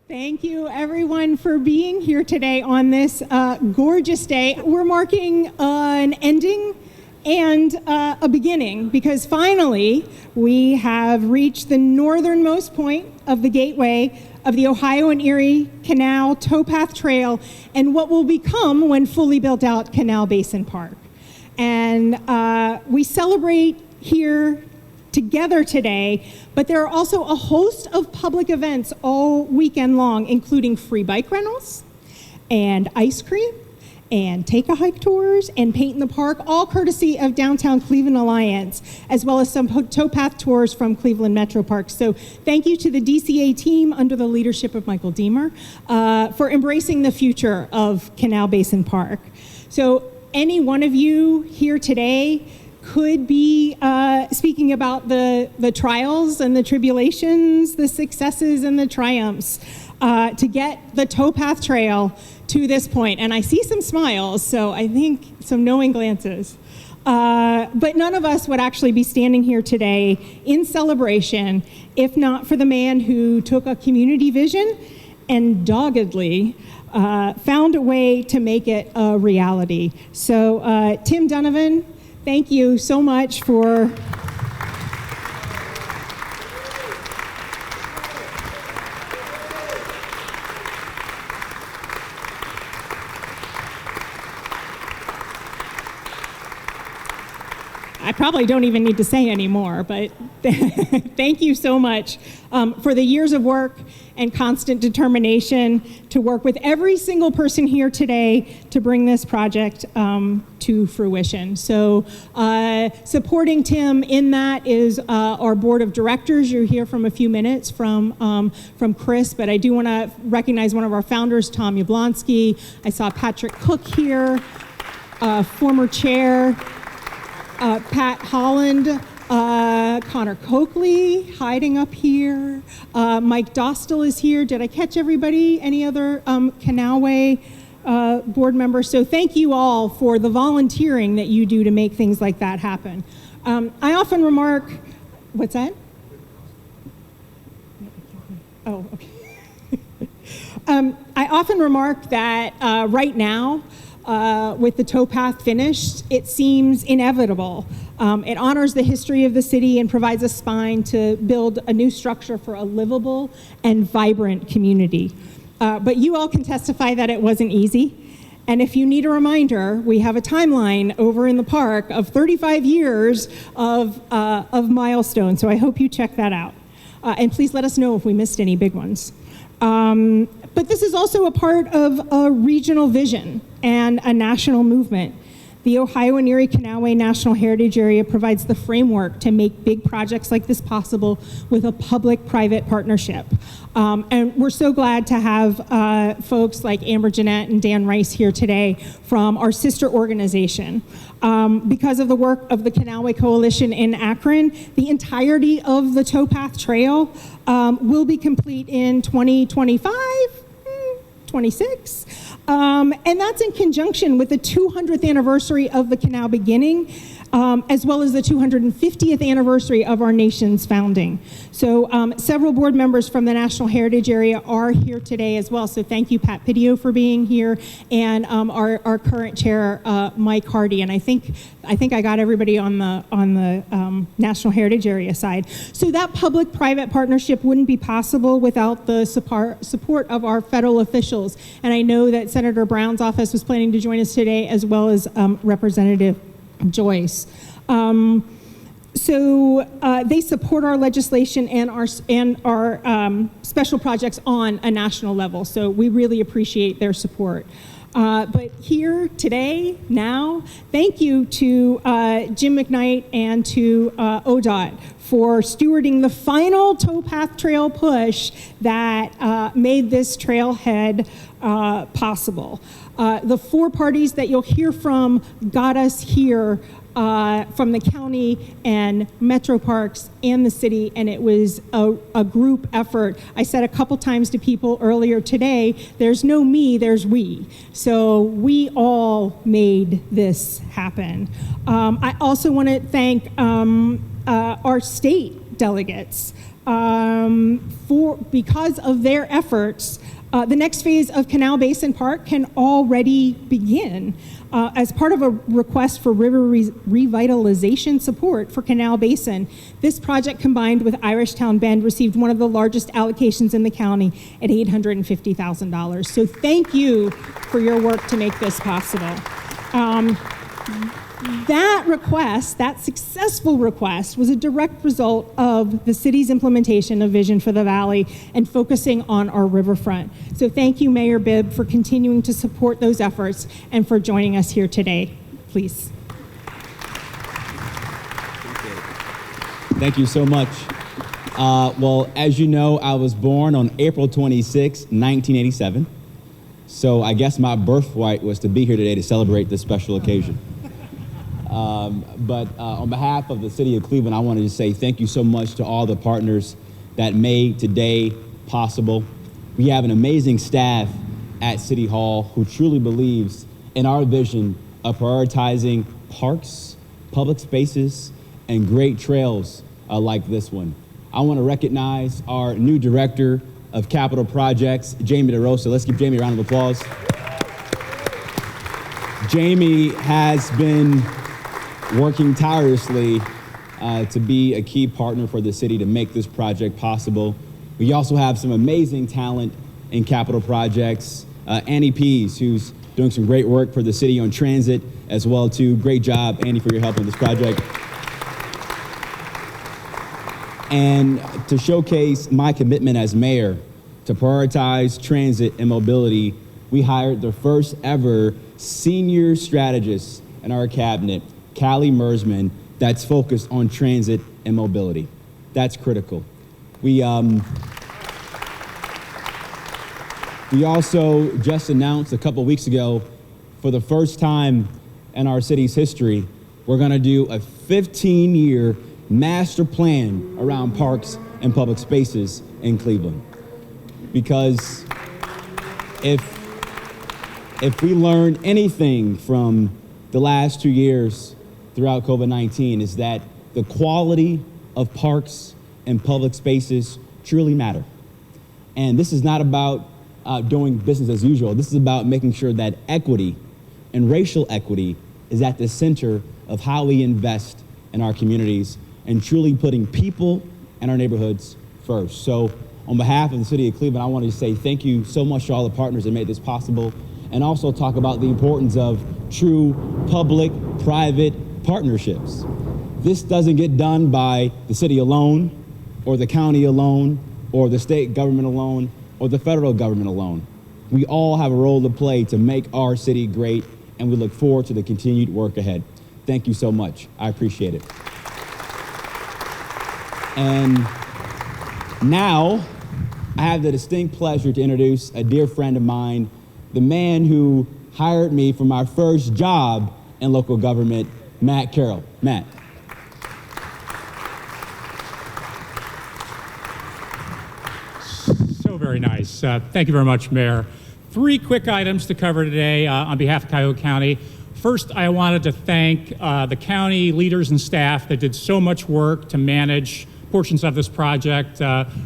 Thank you, everyone, for being here today on this gorgeous day. We're marking an ending and a beginning, because finally we have reached the northernmost point of the gateway of the Ohio and Erie Canal Towpath Trail and what will become, when fully built out, Canal Basin Park. And we celebrate here together today, but there are also a host of public events all weekend long, including free bike rentals and ice cream and take-a-hike tours and paint in the park, all courtesy of Downtown Cleveland Alliance, as well as some towpath tours from Cleveland Metro Parks. So thank you to the DCA team under the leadership of Michael Deemer for embracing the future of Canal Basin Park. So any one of you here today could be speaking about the trials and the tribulations, the successes and the triumphs to get the towpath trail to this point. And I see some smiles, so I think some knowing glances. But none of us would actually be standing here today in celebration if not for the man who took a community vision and doggedly found a way to make it a reality. So Tim Donovan, thank you so much for I probably don't even need to say anymore, but thank you so much for the years of work and constant determination to work with every single person here today to bring this project to fruition. So supporting Tim in that is our board of directors. You'll hear from a few minutes from Chris, but I do want to recognize one of our founders, Tom Yablonsky. I saw Patrick Cook here, former chair, Pat Holland, Connor Coakley hiding up here. Mike Dostal is here. Did I catch everybody? Any other Canalway board members? So thank you all for the volunteering that you do to make things like that happen. I often remark, what's that? Oh, okay. I often remark that right now, with the towpath finished, it seems inevitable. It honors the history of the city and provides a spine to build a new structure for a livable and vibrant community. But you all can testify that it wasn't easy. And if you need a reminder, we have a timeline over in the park of 35 years of milestones. So I hope you check that out. And please let us know if we missed any big ones. But this is also a part of a regional vision and a national movement. The Ohio and Erie Canalway National Heritage Area provides the framework to make big projects like this possible with a public-private partnership. And we're so glad to have folks like Amber Jeanette and Dan Rice here today from our sister organization. Because of the work of the Canalway Coalition in Akron, the entirety of the towpath trail will be complete in 2025, 26. And that's in conjunction with the 200th anniversary of the canal beginning, as well as the 250th anniversary of our nation's founding. So several board members from the National Heritage Area are here today as well. So thank you, Pat Pidio, for being here, and our current chair, Mike Hardy. And I think I got everybody on the National Heritage Area side. So that public-private partnership wouldn't be possible without the support of our federal officials. And I know that Senator Brown's office was planning to join us today, as well as Representative Joyce. So they support our legislation and our special projects on a national level. So we really appreciate their support. But here today, now, thank you to Jim McKnight and to ODOT for stewarding the final towpath trail push that made this trailhead possible. The four parties that you'll hear from got us here from the county and Metro Parks and the city, and it was a group effort. I said a couple times to people earlier today, there's no me, there's we. So we all made this happen. I also want to thank our state delegates. because of their efforts, the next phase of Canal Basin Park can already begin. As part of a request for river revitalization support for Canal Basin, this project combined with Irishtown Bend received one of the largest allocations in the county at $850,000. So thank you for your work to make this possible. That request, that successful request, was a direct result of the city's implementation of Vision for the Valley and focusing on our riverfront. So thank you, Mayor Bibb, for continuing to support those efforts and for joining us here today. Please. Thank you so much. Well, as you know, I was born on April 26, 1987. So I guess my birthright was to be here today to celebrate this special occasion. But on behalf of the city of Cleveland, I wanted to say thank you so much to all the partners that made today possible. We have an amazing staff at City Hall who truly believes in our vision of prioritizing parks, public spaces, and great trails like this one. I want to recognize our new director of capital projects, Jamie DeRosa. Let's give Jamie a round of applause. Jamie has been working tirelessly to be a key partner for the city to make this project possible. We also have some amazing talent in capital projects. Annie Pease, who's doing some great work for the city on transit as well too. Great job, Annie, for your help on this project. And to showcase my commitment as mayor to prioritize transit and mobility, we hired the first ever senior strategist in our cabinet, Callie Mersman, that's focused on transit and mobility. That's critical. We also just announced a couple weeks ago, for the first time in our city's history, we're gonna do a 15-year master plan around parks and public spaces in Cleveland. Because if we learned anything from the last 2 years throughout COVID-19, is that the quality of parks and public spaces truly matter. And this is not about doing business as usual. This is about making sure that equity and racial equity is at the center of how we invest in our communities and truly putting people and our neighborhoods first. So on behalf of the city of Cleveland, I wanted to say thank you so much to all the partners that made this possible, and also talk about the importance of true public-private partnerships. This doesn't get done by the city alone, or the county alone, or the state government alone, or the federal government alone. We all have a role to play to make our city great, and we look forward to the continued work ahead. Thank you so much. I appreciate it. And now, I have the distinct pleasure to introduce a dear friend of mine, the man who hired me for my first job in local government, Matt Carroll. Matt. So very nice. Thank you very much, Mayor. 3 quick items to cover today on behalf of Cuyahoga County. First, I wanted to thank the county leaders and staff that did so much work to manage portions of this project.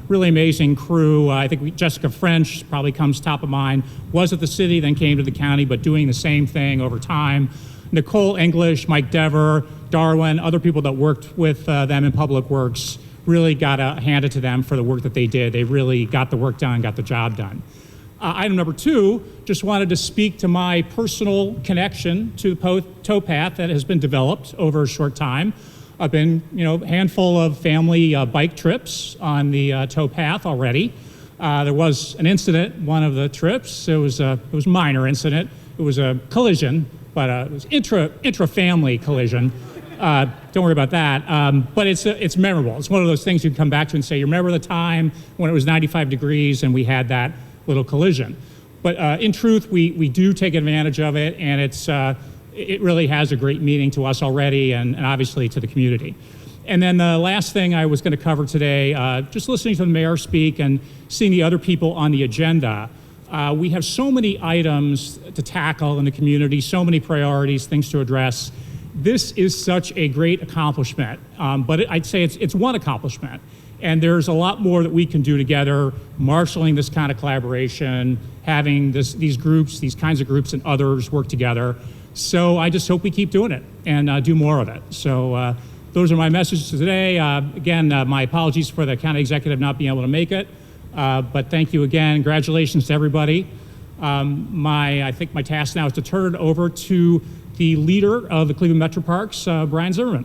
Really amazing crew. I think Jessica French probably comes top of mind. Was at the city, then came to the county, but doing the same thing over time. Nicole English, Mike Dever, Darwin, other people that worked with them in Public Works, really got to hand it to them for the work that they did. They really got the work done, got the job done. Item number 2, just wanted to speak to my personal connection to the towpath that has been developed over a short time. I've been, a handful of family bike trips on the towpath already. There was an incident, one of the trips. It was a minor incident. It was a collision, but it was intra-family collision. Don't worry about that. But it's memorable. It's one of those things you can come back to and say, you remember the time when it was 95 degrees and we had that little collision. But in truth, we do take advantage of it, and it really has a great meaning to us already, and obviously to the community. And then the last thing I was going to cover today, just listening to the mayor speak and seeing the other people on the agenda, we have so many items to tackle in the community, so many priorities, things to address. This is such a great accomplishment, but I'd say it's one accomplishment. And there's a lot more that we can do together, marshaling this kind of collaboration, having these groups, these kinds of groups and others work together. So I just hope we keep doing it and do more of it. So those are my messages today. Again, my apologies for the county executive not being able to make it, but thank you again. Congratulations to everybody. I think my task now is to turn it over to the leader of the Cleveland Metro Parks, Brian Zimmerman.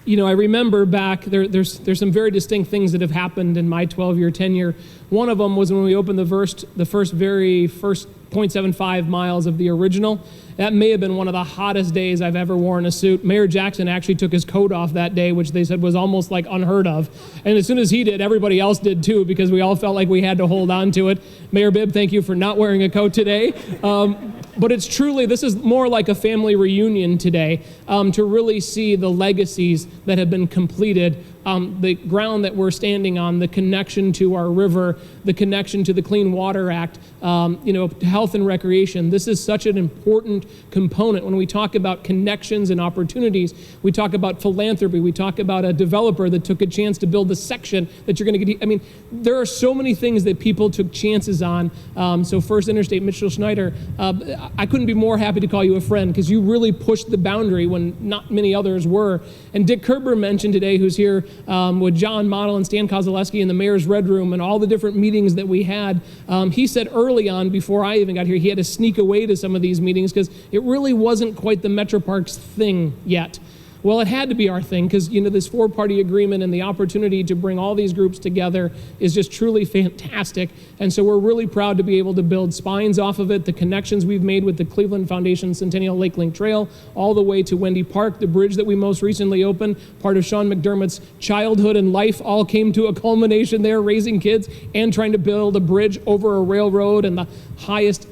You know, I remember back, there's some very distinct things that have happened in my 12-year tenure. One of them was when we opened the first 0.75 miles of the original. That may have been one of the hottest days I've ever worn a suit. Mayor Jackson actually took his coat off that day, which they said was almost like unheard of. And as soon as he did, everybody else did too, because we all felt like we had to hold on to it. Mayor Bibb, thank you for not wearing a coat today. But it's truly, this is more like a family reunion today, to really see the legacies that have been completed, the ground that we're standing on, the connection to our river, the connection to the Clean Water Act, to health and recreation. This is such an important component. When we talk about connections and opportunities, we talk about philanthropy, we talk about a developer that took a chance to build the section that you're going to get. I mean, there are so many things that people took chances on. So First Interstate, Mitchell Schneider, I couldn't be more happy to call you a friend, because you really pushed the boundary when not many others were. And Dick Kerber mentioned today, who's here with John Model and Stan Kozaleski in the Mayor's Red Room and all the different meetings that we had. He said early on, before I even got here, he had to sneak away to some of these meetings because it really wasn't quite the Metro Parks thing yet. Well, it had to be our thing, because this four-party agreement and the opportunity to bring all these groups together is just truly fantastic. And so we're really proud to be able to build spines off of it, the connections we've made with the Cleveland Foundation Centennial Lake Link Trail, all the way to Wendy Park, the bridge that we most recently opened, part of Sean McDermott's childhood and life, all came to a culmination there, raising kids and trying to build a bridge over a railroad and the highest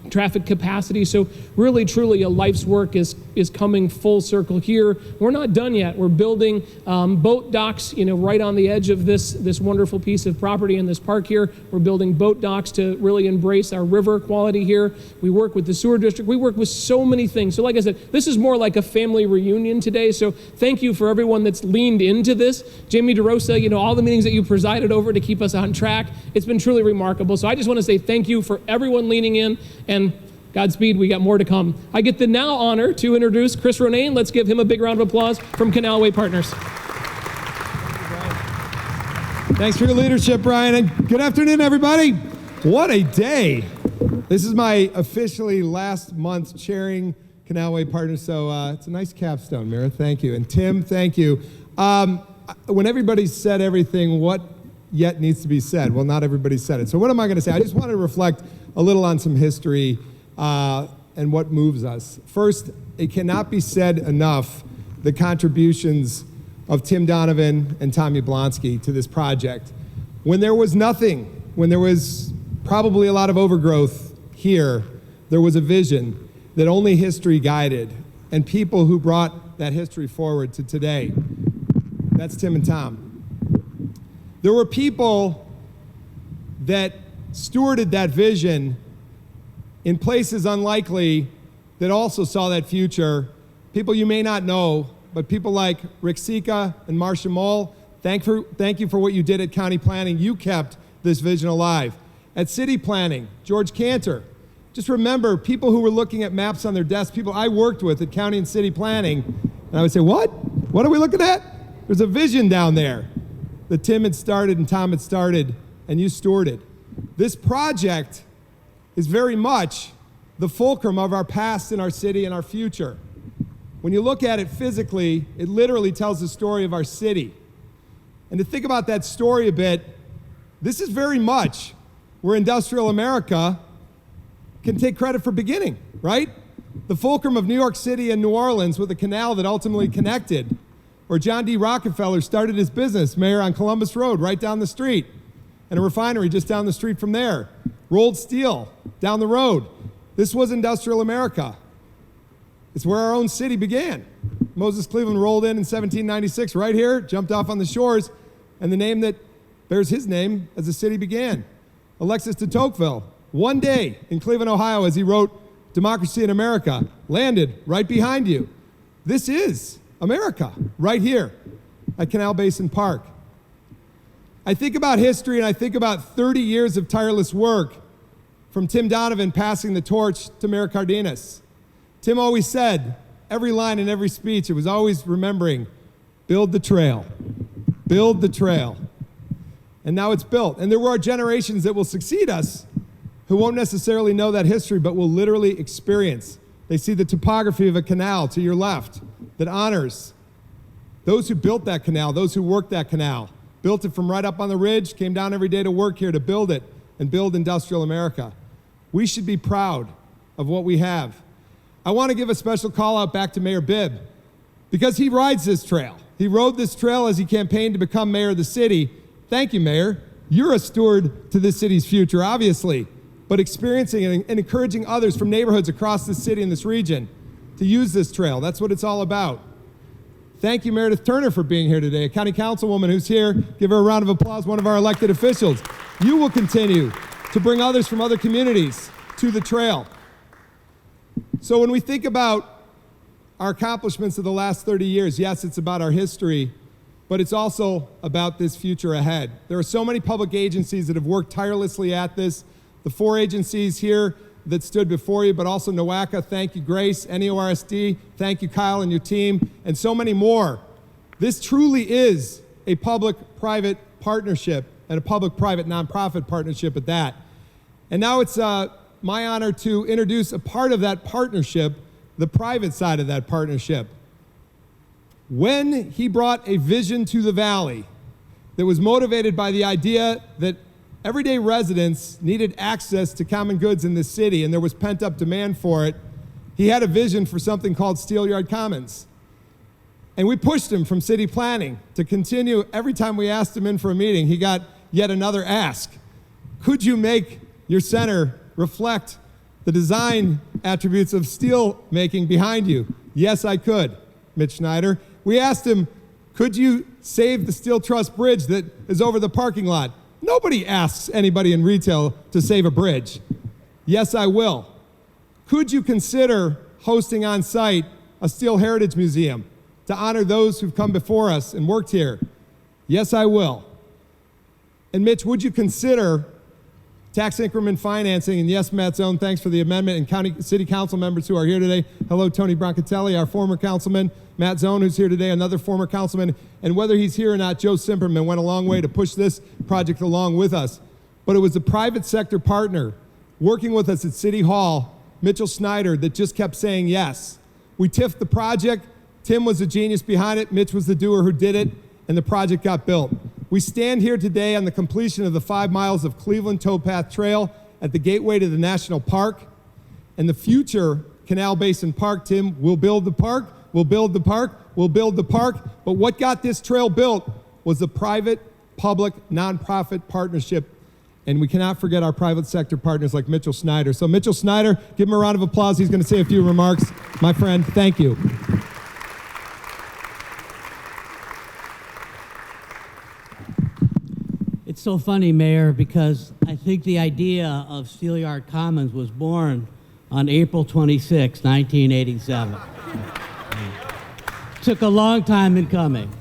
traffic capacity. So really, truly, a life's work is coming full circle here. We're not done yet. We're building boat docks, right on the edge of this wonderful piece of property in this park here. We're building boat docks to really embrace our river quality here. We work with the sewer district. We work with so many things. So like I said, this is more like a family reunion today. So thank you for everyone that's leaned into this. Jamie DeRosa, all the meetings that you presided over to keep us on track. It's been truly remarkable. So I just want to say thank you for everyone leaning in, and Godspeed, we got more to come. I get the now honor to introduce Chris Ronayne. Let's give him a big round of applause from Canal Way Partners. Thanks for your leadership, Brian, and good afternoon, everybody. What a day. This is my officially last month chairing Canal Way Partners, so it's a nice capstone, Mira. Thank you. And Tim, thank you. When everybody's said everything, what yet needs to be said? Well, not everybody said it. So what am I going to say? I just wanted to reflect a little on some history and what moves us. First, it cannot be said enough, the contributions of Tim Donovan and Tom Yablonsky to this project. When there was nothing, when there was probably a lot of overgrowth here, there was a vision that only history guided, and people who brought that history forward to today. That's Tim and Tom. There were people that stewarded that vision in places unlikely that also saw that future. People you may not know, but people like Rick Sika and Marcia Moll, thank you for what you did at county planning. You kept this vision alive. At city planning, George Cantor. Just remember, people who were looking at maps on their desks, people I worked with at county and city planning, and I would say, what? What are we looking at? There's a vision down there that Tim had started and Tom had started, and you stewarded. This project is very much the fulcrum of our past and our city and our future. When you look at it physically, it literally tells the story of our city. And to think about that story a bit, this is very much where industrial America can take credit for beginning, right? The fulcrum of New York City and New Orleans with a canal that ultimately connected, where John D. Rockefeller started his business, mayor on Columbus Road, right down the street, and a refinery just down the street from there. Rolled steel down the road. This was industrial America. It's where our own city began. Moses Cleveland rolled in 1796 right here, jumped off on the shores, and the name that bears his name as the city began. Alexis de Tocqueville, one day in Cleveland, Ohio, as he wrote Democracy in America, landed right behind you. This is America, right here at Canal Basin Park. I think about history and I think about 30 years of tireless work from Tim Donovan passing the torch to Mayor Cardenas. Tim always said, every line in every speech, it was always remembering, build the trail, build the trail. And now it's built. And there are generations that will succeed us who won't necessarily know that history, but will literally experience. They see the topography of a canal to your left that honors those who built that canal, those who worked that canal, built it from right up on the ridge, came down every day to work here to build it and build industrial America. We should be proud of what we have. I want to give a special call out back to Mayor Bibb because he rides this trail. He rode this trail as he campaigned to become mayor of the city. Thank you, Mayor. You're a steward to this city's future, obviously, but experiencing and encouraging others from neighborhoods across this city and this region to use this trail. That's what it's all about. Thank you, Meredith Turner, for being here today, a county councilwoman who's here. Give her a round of applause, one of our elected officials. You will continue to bring others from other communities to the trail. So when we think about our accomplishments of the last 30 years, yes, it's about our history, but it's also about this future ahead. There are so many public agencies that have worked tirelessly at this. The 4 agencies here that stood before you, but also NOACA, thank you, Grace, NEORSD, thank you, Kyle and your team, and so many more. This truly is a public-private partnership and a public-private nonprofit partnership at that. And now it's my honor to introduce a part of that partnership, the private side of that partnership. When he brought a vision to the valley that was motivated by the idea that everyday residents needed access to common goods in this city and there was pent-up demand for it, he had a vision for something called Steelyard Commons. And we pushed him from city planning to continue. Every time we asked him in for a meeting, he got yet another ask. Could you make your center reflect the design attributes of steel making behind you? Yes, I could, Mitch Schneider. We asked him, could you save the steel truss bridge that is over the parking lot? Nobody asks anybody in retail to save a bridge. Yes, I will. Could you consider hosting on site a Steel Heritage Museum to honor those who've come before us and worked here? Yes, I will. And Mitch, would you consider tax increment financing? And yes, Matt Zone, thanks for the amendment, and city council members who are here today. Hello, Tony Broncatelli, our former councilman. Matt Zone, who's here today, another former councilman. And whether he's here or not, Joe Simperman went a long way to push this project along with us. But it was a private sector partner working with us at City Hall, Mitchell Snyder, that just kept saying yes. We TIF'd the project. Tim was the genius behind it. Mitch was the doer who did it, and the project got built. We stand here today on the completion of the 5 miles of Cleveland Towpath Trail at the gateway to the National Park. And the future Canal Basin Park, Tim, will build the park, we'll build the park, we'll build the park. But what got this trail built was the private-public nonprofit partnership. And we cannot forget our private sector partners like Mitchell Snyder. So Mitchell Snyder, give him a round of applause. He's going to say a few remarks. My friend, thank you. It's so funny, Mayor, because I think the idea of Steelyard Commons was born on April 26, 1987. Took a long time in coming.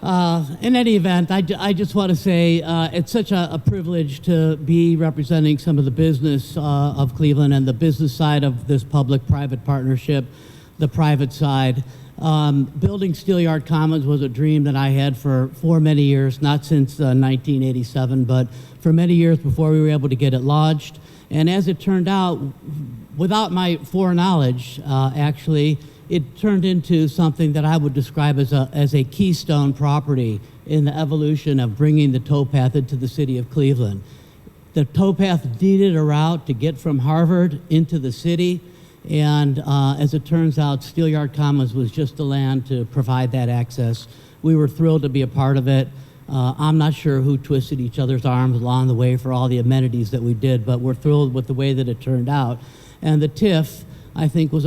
In any event, I just want to say it's such a privilege to be representing some of the business of Cleveland and the business side of this public-private partnership, the private side. Building Steelyard Commons was a dream that I had for many years, not since 1987, but for many years before we were able to get it lodged. And as it turned out, without my foreknowledge, actually, it turned into something that I would describe as a keystone property in the evolution of bringing the towpath into the city of Cleveland. The towpath needed a route to get from Harvard into the city, and as it turns out, Steelyard Commons was just the land to provide that access. We were thrilled to be a part of it. I'm not sure who twisted each other's arms along the way for all the amenities that we did, but we're thrilled with the way that it turned out. And the TIF, I think, was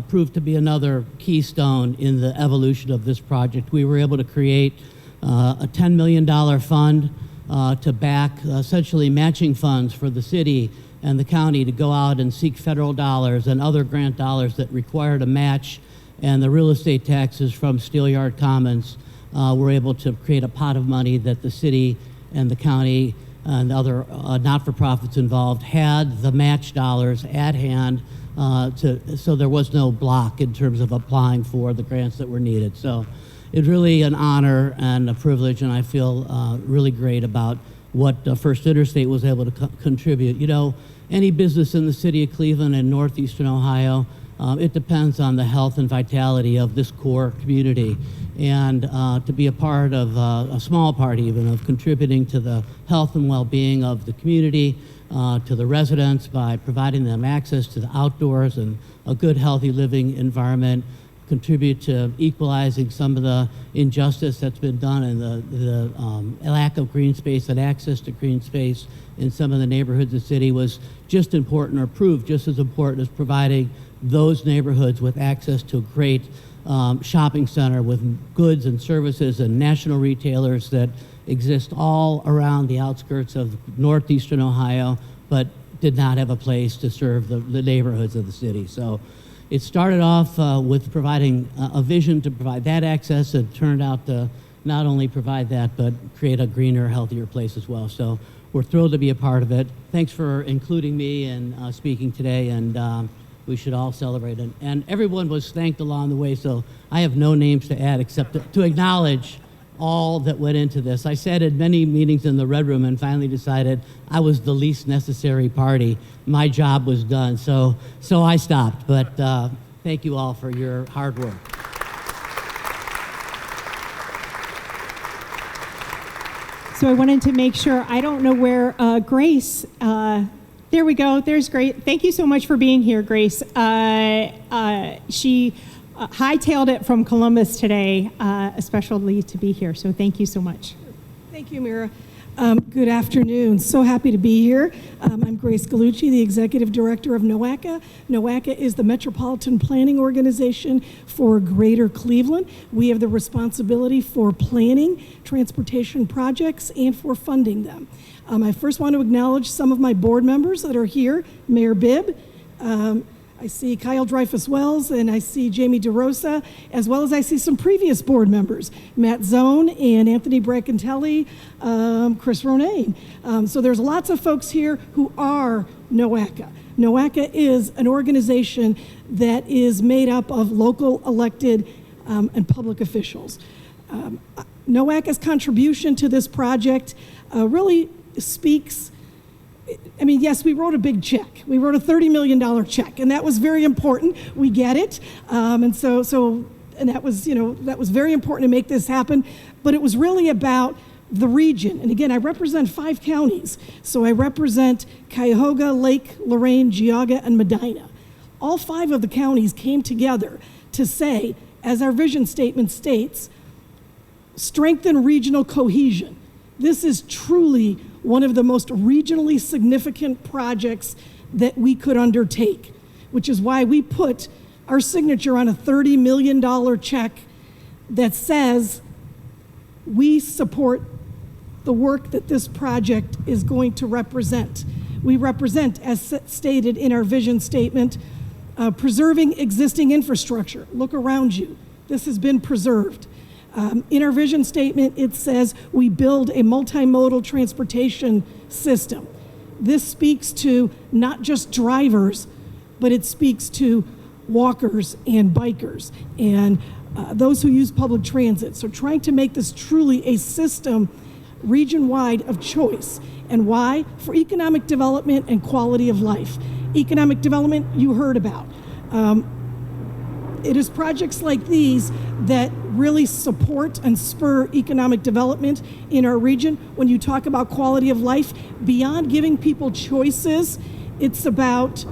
proved to be another keystone in the evolution of this project. We were able to create a $10 million fund to back essentially matching funds for the city and the county to go out and seek federal dollars and other grant dollars that required a match, and the real estate taxes from Steelyard Commons were able to create a pot of money that the city and the county and other not-for-profits involved had the match dollars at hand, so there was no block in terms of applying for the grants that were needed. So it's really an honor and a privilege, and I feel really great about what First Interstate was able to contribute. You know, any business in the city of Cleveland and northeastern Ohio, it depends on the health and vitality of this core community. And to be a part of, a small part even, of contributing to the health and well-being of the community, to the residents by providing them access to the outdoors and a good, healthy living environment, contribute to equalizing some of the injustice that's been done and the lack of green space and access to green space in some of the neighborhoods of the city was just important, or proved just as important as providing those neighborhoods with access to a great shopping center with goods and services and national retailers that exist all around the outskirts of northeastern Ohio, but did not have a place to serve the neighborhoods of the city. So it started off with providing a vision to provide that access, and turned out to not only provide that, but create a greener, healthier place as well. So we're thrilled to be a part of it. Thanks for including me and speaking today, and we should all celebrate it. And everyone was thanked along the way, so I have no names to add except to acknowledge all that went into this. I sat at many meetings in the Red Room and finally decided I was the least necessary party. My job was done, so I stopped. But thank you all for your hard work. So I wanted to make sure, I don't know where Grace, there we go, there's Grace. Thank you so much for being here, Grace. She hightailed it from Columbus today, especially to be here, so thank you so much. Thank you, Mira. Good afternoon. So happy to be here. I'm Grace Gallucci, the Executive Director of NOACA. NOACA is the Metropolitan Planning Organization for Greater Cleveland. We have the responsibility for planning transportation projects and for funding them. I first want to acknowledge some of my board members that are here. Mayor Bibb, I see Kyle Dreyfus-Wells, and I see Jamie DeRosa, as well as I see some previous board members, Matt Zone and Anthony Braccantelli, Chris Ronayne. So there's lots of folks here who are NOACA. NOACA is an organization that is made up of local elected and public officials. NOACA's contribution to this project really speaks. I mean, yes, we wrote a big check. We wrote a $30 million check, and that was very important. We get it, and that was, that was very important to make this happen. But it was really about the region. And again, I represent 5 counties, so I represent Cuyahoga, Lake, Lorraine, Geauga, and Medina. All 5 of the counties came together to say, as our vision statement states, strengthen regional cohesion. This is truly one of the most regionally significant projects that we could undertake, which is why we put our signature on a $30 million check that says we support the work that this project is going to represent. We represent, as stated in our vision statement, preserving existing infrastructure. Look around you. This has been preserved. In our vision statement, it says we build a multimodal transportation system. This speaks to not just drivers, but it speaks to walkers and bikers and those who use public transit. So trying to make this truly a system region-wide of choice. And why? For economic development and quality of life. Economic development, you heard about. It is projects like these that really support and spur economic development in our region. When you talk about quality of life, beyond giving people choices, it's about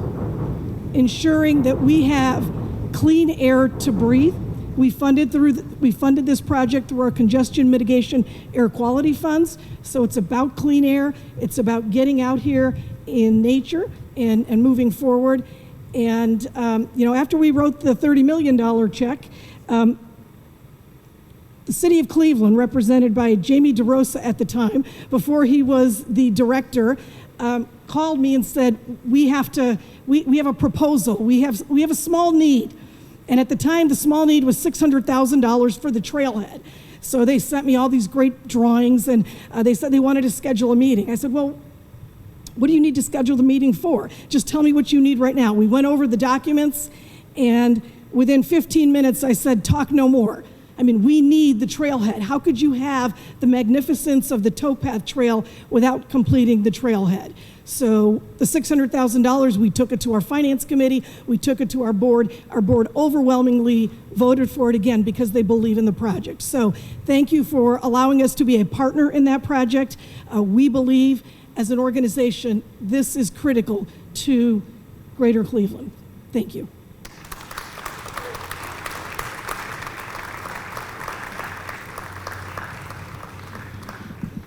ensuring that we have clean air to breathe. We funded this project through our congestion mitigation air quality funds. So it's about clean air. It's about getting out here in nature and moving forward. And after we wrote the $30 million check, the city of Cleveland, represented by Jamie DeRosa at the time, before he was the director, called me and said, we have a proposal. We have a small need. And at the time, the small need was $600,000 for the trailhead. So they sent me all these great drawings, and they said they wanted to schedule a meeting. I said, well, what do you need to schedule the meeting for? Just tell me what you need right now. We went over the documents, and within 15 minutes, I said, talk no more. I mean, we need the trailhead. How could you have the magnificence of the towpath trail without completing the trailhead? So the $600,000, we took it to our finance committee, we took it to our board. Our board overwhelmingly voted for it again because they believe in the project. So thank you for allowing us to be a partner in that project. We believe as an organization, this is critical to Greater Cleveland. Thank you.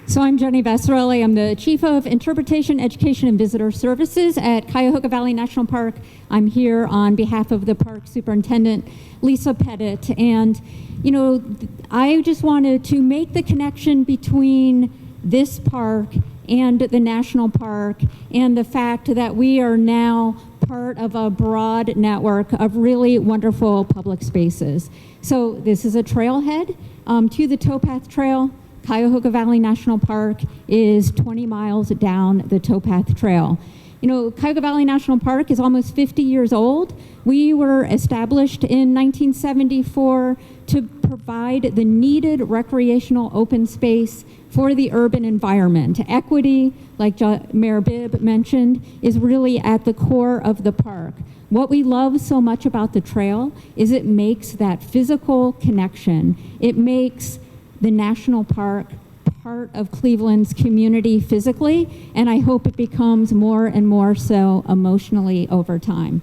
So I'm Jenny Bassarelli. I'm the Chief of Interpretation, Education, and Visitor Services at Cuyahoga Valley National Park. I'm here on behalf of the Park Superintendent, Lisa Pettit. And, you know, I just wanted to make the connection between this park and the national park and the fact that we are now part of a broad network of really wonderful public spaces. So this is a trailhead to the towpath trail. Cuyahoga Valley National Park is 20 miles down the towpath trail. You know, Cuyahoga Valley National Park is almost 50 years old. We were established in 1974 to provide the needed recreational open space for the urban environment. Equity, like Mayor Bibb mentioned, is really at the core of the park. What we love so much about the trail is it makes that physical connection. It makes the national park part of Cleveland's community physically, and I hope it becomes more and more so emotionally over time.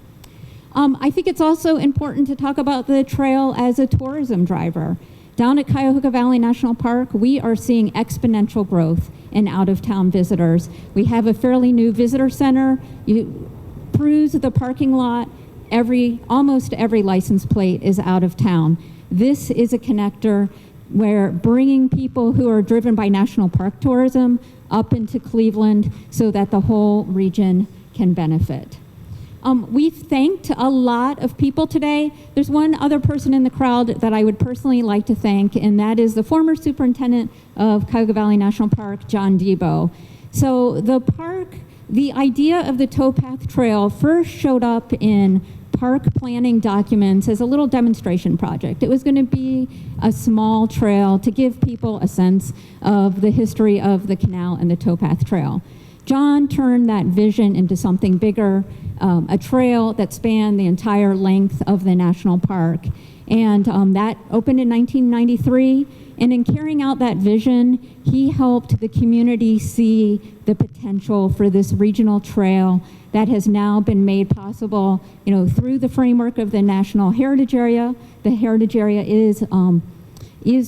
I think it's also important to talk about the trail as a tourism driver. Down at Cuyahoga Valley National Park, we are seeing exponential growth in out-of-town visitors. We have a fairly new visitor center. You cruise the parking lot, almost every license plate is out of town. This is a connector where bringing people who are driven by national park tourism up into Cleveland so that the whole region can benefit. We've thanked a lot of people today. There's one other person in the crowd that I would personally like to thank, and that is the former superintendent of Cuyahoga Valley National Park, John Debo. So the idea of the towpath trail first showed up in park planning documents as a little demonstration project. It was going to be a small trail to give people a sense of the history of the canal and the towpath trail. John turned that vision into something bigger, a trail that spanned the entire length of the national park. And that opened in 1993. And in carrying out that vision, he helped the community see the potential for this regional trail that has now been made possible, you know, through the framework of the National Heritage Area. The Heritage Area is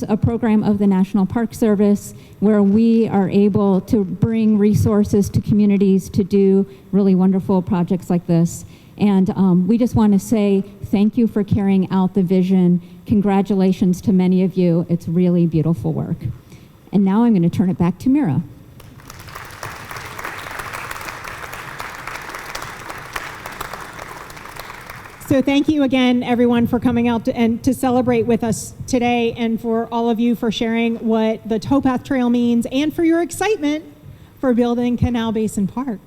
a program of the National Park Service where we are able to bring resources to communities to do really wonderful projects like this. And we just want to say thank you for carrying out the vision. Congratulations to many of you. It's really beautiful work. And now I'm going to turn it back to Mira. So thank you again, everyone, for coming out to celebrate with us today, and for all of you for sharing what the towpath trail means and for your excitement for building Canal Basin Park.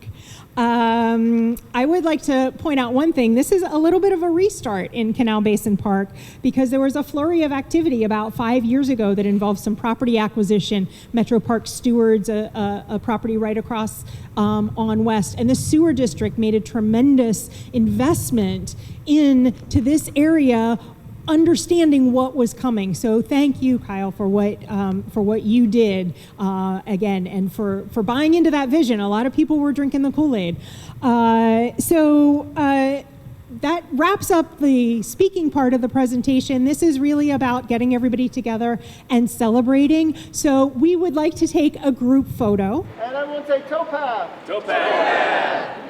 I would like to point out one thing. This is a little bit of a restart in Canal Basin Park because there was a flurry of activity about 5 years ago that involved some property acquisition. Metro Park stewards a property right across on West, and the sewer district made a tremendous investment into this area, understanding what was coming. So thank you, Kyle, for what you did again, and for buying into that vision. A lot of people were drinking the Kool-Aid. That wraps up the speaking part of the presentation. This is really about getting everybody together and celebrating. So we would like to take a group photo. And everyone say towpath. Towpath.